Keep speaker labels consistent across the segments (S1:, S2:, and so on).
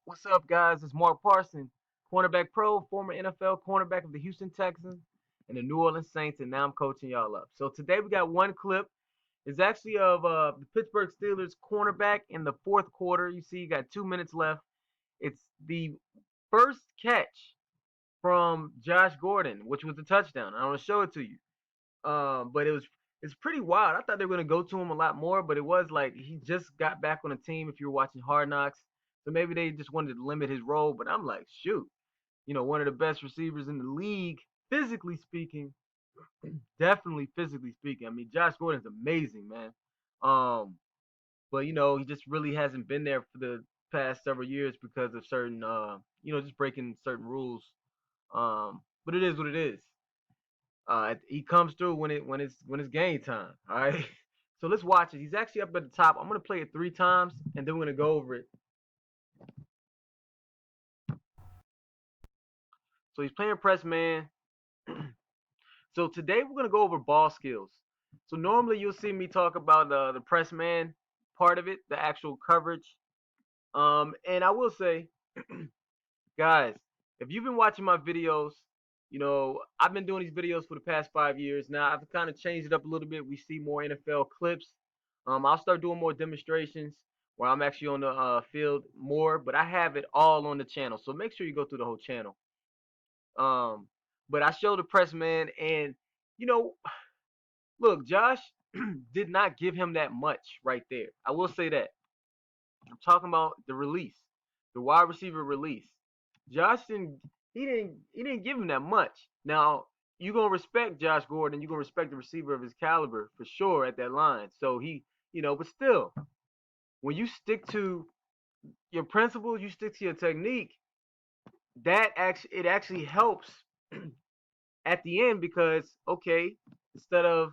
S1: What's up, guys? It's Mark Parson, cornerback pro, former NFL cornerback of the Houston Texans and the New Orleans Saints, and now I'm coaching y'all up. So today we got one clip. It's actually of the Pittsburgh Steelers cornerback in the fourth quarter. You see, you got 2 minutes left. It's the first catch from Josh Gordon, which was a touchdown. I want to show it to you. But it's pretty wild. I thought they were gonna go to him a lot more, but it was like he just got back on the team. If you were watching Hard Knocks, so maybe they just wanted to limit his role. But I'm like, shoot, one of the best receivers in the league, physically speaking, definitely physically speaking. I mean, Josh Gordon's amazing, man. Um, but he just really hasn't been there for the past several years because of certain, just breaking certain rules. But it is what it is. He comes through when it's game time. All right. So let's watch it. He's actually up at the top. I'm gonna play it 3 times, and then we're gonna go over it. So he's playing press man. So today we're gonna go over ball skills. So normally you'll see me talk about the press man part of it, the actual coverage. And I will say, guys, if you've been watching my videos, I've been doing these videos for the past 5 years. Now I've kind of changed it up a little bit. We see more NFL clips. I'll start doing more demonstrations where I'm actually on the field more, but I have it all on the channel. So make sure you go through the whole channel. But I show the press man, and you know, look, Josh did not give him that much right there. I will say that. I'm talking about the release, the wide receiver release. Josh didn't give him that much. Now you're gonna respect Josh Gordon, you're gonna respect the receiver of his caliber for sure at that line. So but still, when you stick to your principles, you stick to your technique, it actually helps at the end because okay, instead of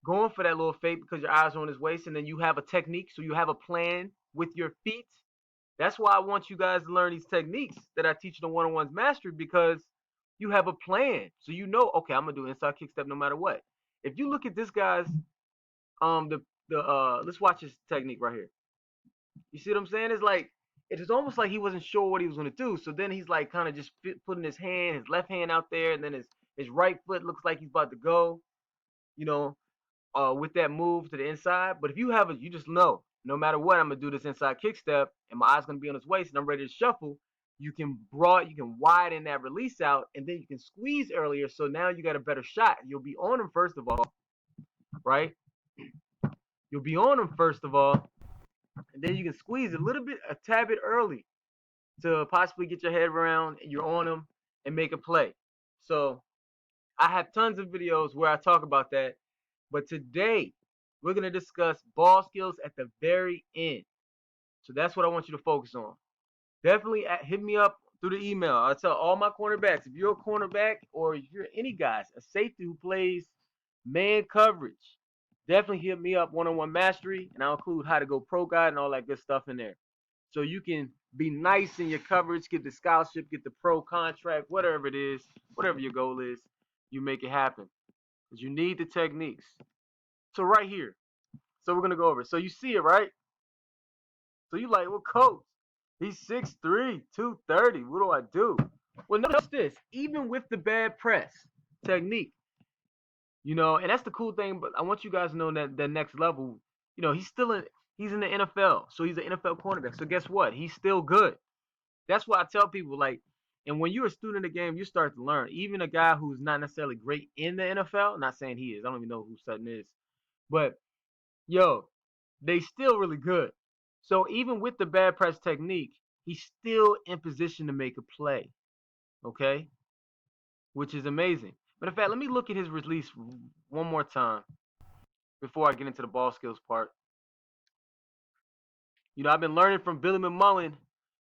S1: going for that little fake because your eyes are on his waist and then you have a technique, so you have a plan with your feet. That's why I want you guys to learn these techniques that I teach in the one-on-ones mastery because you have a plan. So okay, I'm gonna do inside kick step no matter what. If you look at this guy's let's watch his technique right here. You see what I'm saying? It's almost like he wasn't sure what he was gonna do. So then he's like kind of just putting his left hand out there, and then his right foot looks like he's about to go, you know, with that move to the inside. But if you just know, no matter what, I'm gonna do this inside kick step, and my eyes gonna be on his waist, and I'm ready to shuffle. You can widen that release out, and then you can squeeze earlier. So now you got a better shot. You'll be on him first of all, right? You'll be on him first of all, and then you can squeeze a tad bit early to possibly get your head around. And you're on him and make a play. So I have tons of videos where I talk about that. But today, we're going to discuss ball skills at the very end. So that's what I want you to focus on. Definitely hit me up through the email. I tell all my cornerbacks, if you're a cornerback or if you're any guys, a safety who plays man coverage, definitely hit me up one-on-one mastery, and I'll include how to go pro guide and all that good stuff in there. So you can be nice in your coverage, get the scholarship, get the pro contract, whatever it is, whatever your goal is, you make it happen. Because you need the techniques. So right here. So we're gonna go over it. So you see it, right? So you like, well, coach, he's 6'3", 230. What do I do? Well, notice this. Even with the bad press technique, and that's the cool thing. But I want you guys to know that the next level, he's in the NFL, so he's an NFL cornerback. So guess what? He's still good. That's why I tell people and when you're a student of the game, you start to learn. Even a guy who's not necessarily great in the NFL, not saying he is. I don't even know who Sutton is, but yo, they still really good. So even with the bad press technique, he's still in position to make a play. Okay? Which is amazing. But in fact, let me look at his release one more time before I get into the ball skills part. I've been learning from Billy McMullen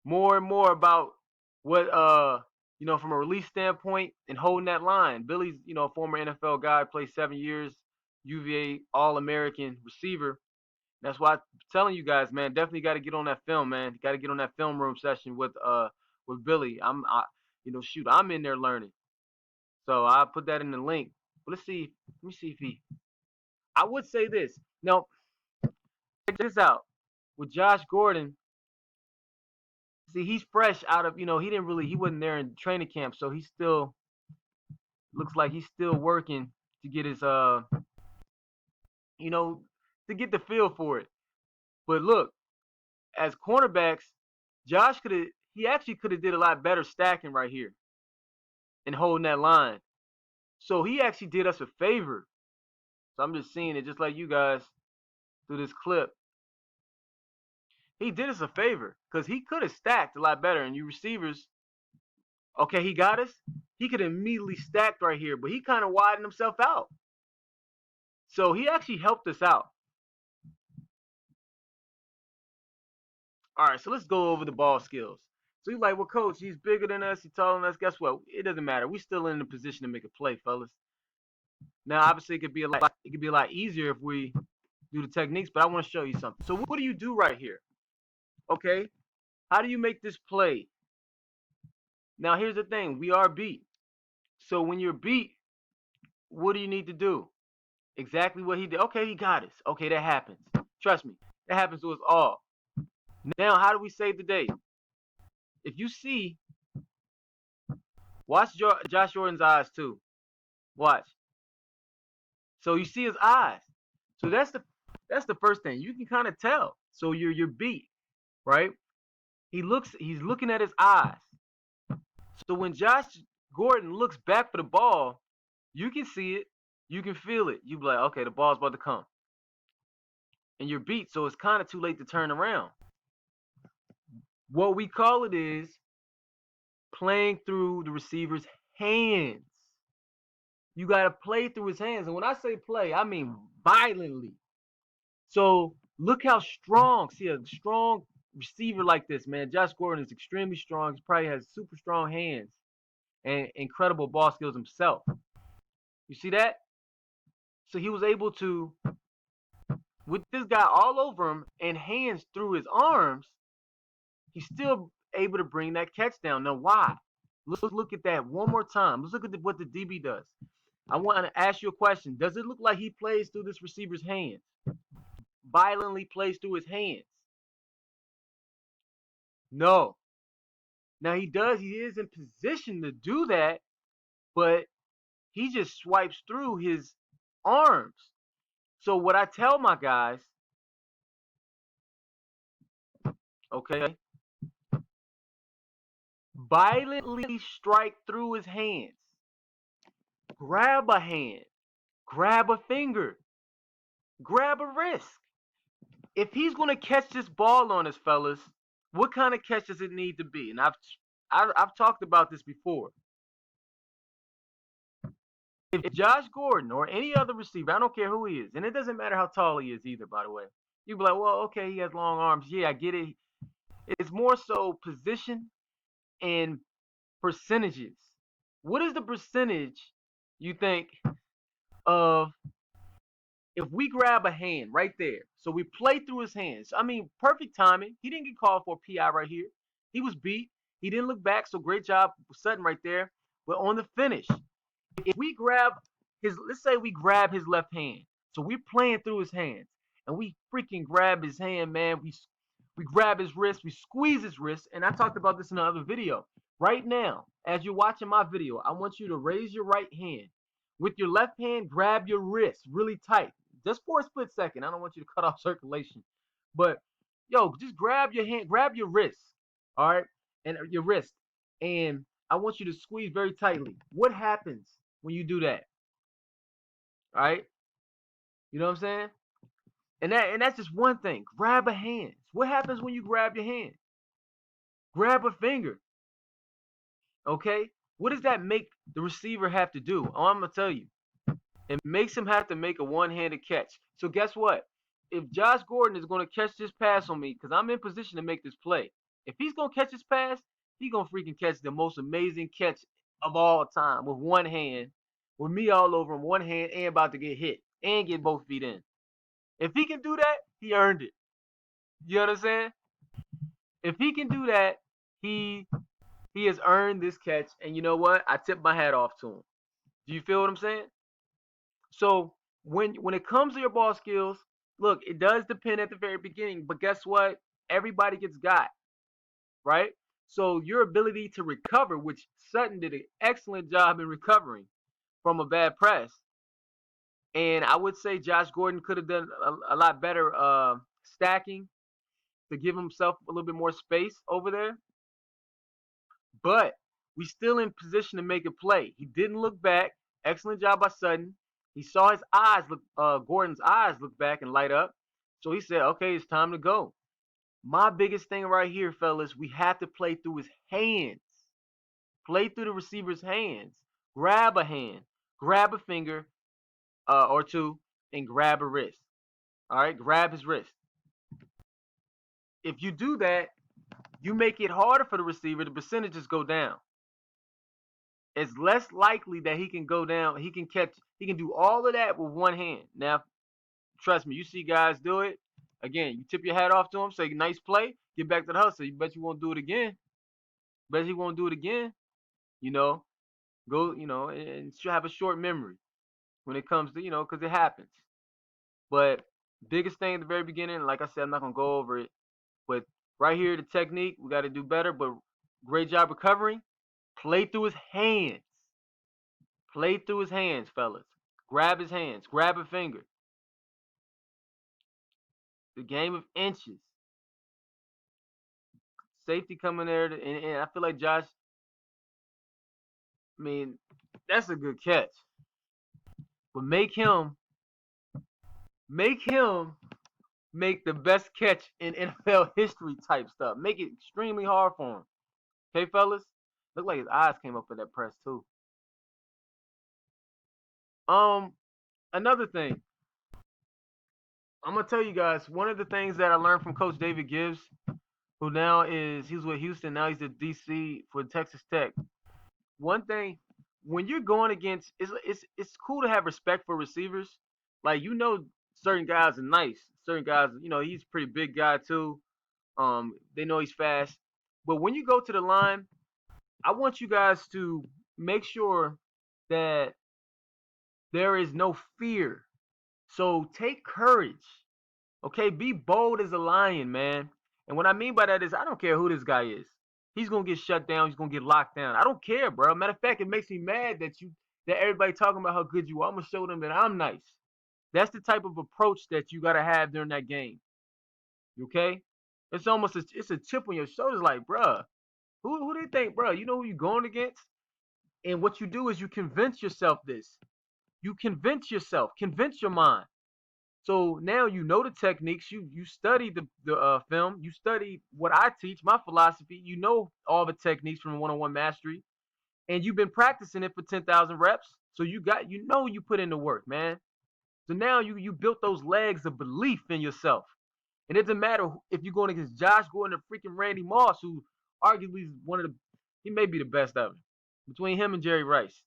S1: more and more about what from a release standpoint and holding that line. Billy's, a former NFL guy, played 7 years, UVA All-American receiver. That's why I'm telling you guys, man, definitely got to get on that film, man. Got to get on that film room session with Billy. I'm in there learning. So I'll put that in the link. But let me see if I would say this. Now, check this out. With Josh Gordon, See, he's fresh out of, he wasn't there in training camp, so he still looks like he's still working to get his, you know, to get the feel for it. But look, as cornerbacks, he actually could have did a lot better stacking right here and holding that line. So he actually did us a favor. So I'm just seeing it just like you guys through this clip. He did us a favor because he could have stacked a lot better. And you receivers, okay, he got us. He could have immediately stacked right here, but he kind of widened himself out. So he actually helped us out. All right, so let's go over the ball skills. So he's like, well, coach, he's bigger than us, he's taller than us. Guess what? It doesn't matter. We're still in the position to make a play, fellas. Now, obviously, it could be a lot easier if we do the techniques, but I want to show you something. So what do you do right here? Okay, how do you make this play? Now, here's the thing: we are beat. So when you're beat, what do you need to do? Exactly what he did. Okay, he got us. Okay, that happens. Trust me, that happens to us all. Now, how do we save the day? If you see, watch Josh Jordan's eyes too. Watch. So you see his eyes. So that's the first thing. You can kind of tell. So you're beat, right? He's looking at his eyes. So when Josh Gordon looks back for the ball, you can see it, you can feel it. You be like, okay, the ball's about to come. And you're beat, so it's kind of too late to turn around. What we call it is playing through the receiver's hands. You got to play through his hands. And when I say play, I mean violently. So look how strong. See, a strong receiver like this, man. Josh Gordon is extremely strong. He probably has super strong hands and incredible ball skills himself. You see that? So he was able to, with this guy all over him and hands through his arms, he's still able to bring that catch down. Now, why? Let's look at that one more time. Let's look at what the DB does. I want to ask you a question. Does it look like he plays through this receiver's hands? Violently plays through his hands? No. Now he is in position to do that, but he just swipes through his arms. So what I tell my guys, okay, violently strike through his hands. Grab a hand, grab a finger, grab a wrist. If he's going to catch this ball on us, fellas, what kind of catch does it need to be? And I've talked about this before. If Josh Gordon or any other receiver, I don't care who he is, and it doesn't matter how tall he is either, by the way. You'd be like, well, okay, he has long arms. Yeah, I get it. It's more so position and percentages. What is the percentage you think of if we grab a hand right there? So we play through his hands. I mean, perfect timing. He didn't get called for a PI right here. He was beat. He didn't look back, so great job Sutton right there. But on the finish, if we grab let's say we grab his left hand. So we're playing through his hands, and we freaking grab his hand, man. We grab his wrist, we squeeze his wrist, and I talked about this in another video. Right now, as you're watching my video, I want you to raise your right hand. With your left hand, grab your wrist really tight, just for a split second. I don't want you to cut off circulation, but yo, just grab your hand, grab your wrist, all right, and your wrist, and I want you to squeeze very tightly. What happens when you do that? All right, you know what I'm saying? And that's just one thing. Grab a hand. What happens when you grab your hand? Grab a finger. Okay? What does that make the receiver have to do? Oh, I'm gonna tell you. It makes him have to make a one-handed catch. So guess what? If Josh Gordon is gonna catch this pass on me, because I'm in position to make this play, if he's gonna catch this pass, he's gonna freaking catch the most amazing catch of all time with one hand, with me all over him, one hand, and about to get hit and get both feet in. If he can do that, he earned it. You understand? If he can do that, he has earned this catch. And you know what? I tip my hat off to him. Do you feel what I'm saying? So when it comes to your ball skills, look, it does depend at the very beginning. But guess what? Everybody gets got, right? So your ability to recover, which Sutton did an excellent job in recovering from a bad press, and I would say Josh Gordon could have done a lot better stacking to give himself a little bit more space over there. But we still in position to make a play. He didn't look back. Excellent job by Sutton. He saw his eyes look, Gordon's eyes look back and light up. So he said, okay, it's time to go. My biggest thing right here, fellas, we have to play through his hands. Play through the receiver's hands. Grab a hand, grab a finger or two, and grab a wrist. All right, grab his wrist. If you do that, you make it harder for the receiver. The percentages go down. It's less likely that he can go down. He can catch. He can do all of that with one hand. Now, trust me, you see guys do it. Again, you tip your hat off to him, say nice play, get back to the hustle. You bet you won't do it again. Bet he won't do it again. You know, go. You know, and have a short memory when it comes to because it happens. But biggest thing at the very beginning, like I said, I'm not gonna go over it. But right here, the technique we got to do better. But great job recovering. Play through his hands. Play through his hands, fellas. Grab his hands. Grab a finger. The game of inches. Safety coming there, and I feel like Josh. I mean, that's a good catch. But make him make the best catch in NFL history type stuff. Make it extremely hard for him. Okay, fellas? Look like his eyes came up in that press too. Another thing. I'm gonna tell you guys, one of the things that I learned from Coach David Gibbs, who now he's with Houston, now he's at DC for Texas Tech. One thing, when you're going against, it's cool to have respect for receivers. Like certain guys are nice. Certain guys, he's a pretty big guy too. They know he's fast. But when you go to the line, I want you guys to make sure that there is no fear. So take courage. Okay, be bold as a lion, man. And what I mean by that is I don't care who this guy is. He's gonna get shut down, he's gonna get locked down. I don't care, bro. Matter of fact, it makes me mad that everybody talking about how good you are. I'm gonna show them that I'm nice. That's the type of approach that you gotta have during that game. Okay? It's almost it's a chip on your shoulders, like, bruh, who they think, bruh? You know who you going against? And what you do is you convince yourself this. You convince yourself, convince your mind. So now you know the techniques. You study the film. You study what I teach, my philosophy. You know all the techniques from one-on-one mastery, and you've been practicing it for 10,000 reps. So you put in the work, man. So now you built those legs of belief in yourself. And it doesn't matter if you're going against Josh Gordon or freaking Randy Moss, who arguably is he may be the best ever. Between him and Jerry Rice.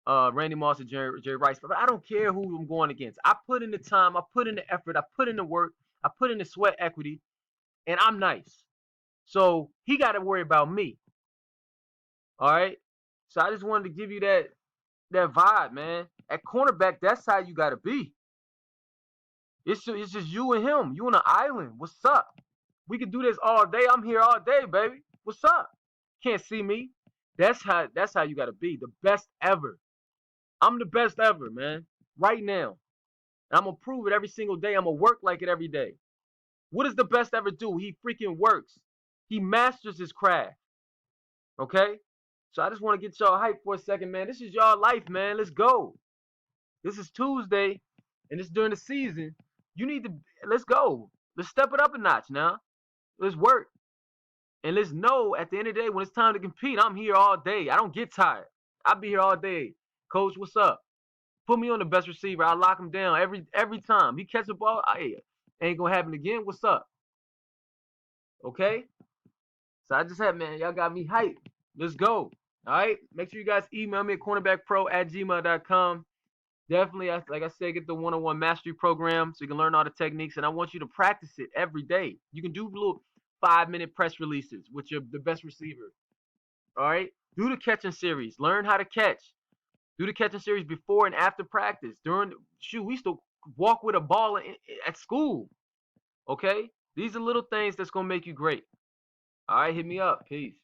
S1: Randy Moss and Jerry Rice. But I don't care who I'm going against. I put in the time, I put in the effort, I put in the work, I put in the sweat equity, and I'm nice. So he got to worry about me. All right. So I just wanted to give you that vibe, man. At cornerback, that's how you got to be. It's just you and him. You on an island. What's up? We can do this all day. I'm here all day, baby. What's up? Can't see me. That's how you got to be. The best ever. I'm the best ever, man. Right now. And I'm going to prove it every single day. I'm going to work like it every day. What does the best ever do? He freaking works. He masters his craft. Okay? So I just want to get y'all hyped for a second, man. This is y'all life, man. Let's go. This is Tuesday, and it's during the season. Let's go. Let's step it up a notch now. Let's work. And let's know at the end of the day, when it's time to compete, I'm here all day. I don't get tired. I'll be here all day. Coach, what's up? Put me on the best receiver. I lock him down every time. He catch the ball, ain't gonna happen again. What's up? Okay? So I just had, man, y'all got me hyped. Let's go. All right? Make sure you guys email me at cornerbackpro@gmail.com. Definitely, like I said, get the one-on-one mastery program so you can learn all the techniques. And I want you to practice it every day. You can do little 5-minute press releases with the best receiver. All right? Do the catching series. Learn how to catch. Do the catching series before and after practice. We used to walk with a ball at school. Okay? These are little things that's going to make you great. All right, hit me up. Peace.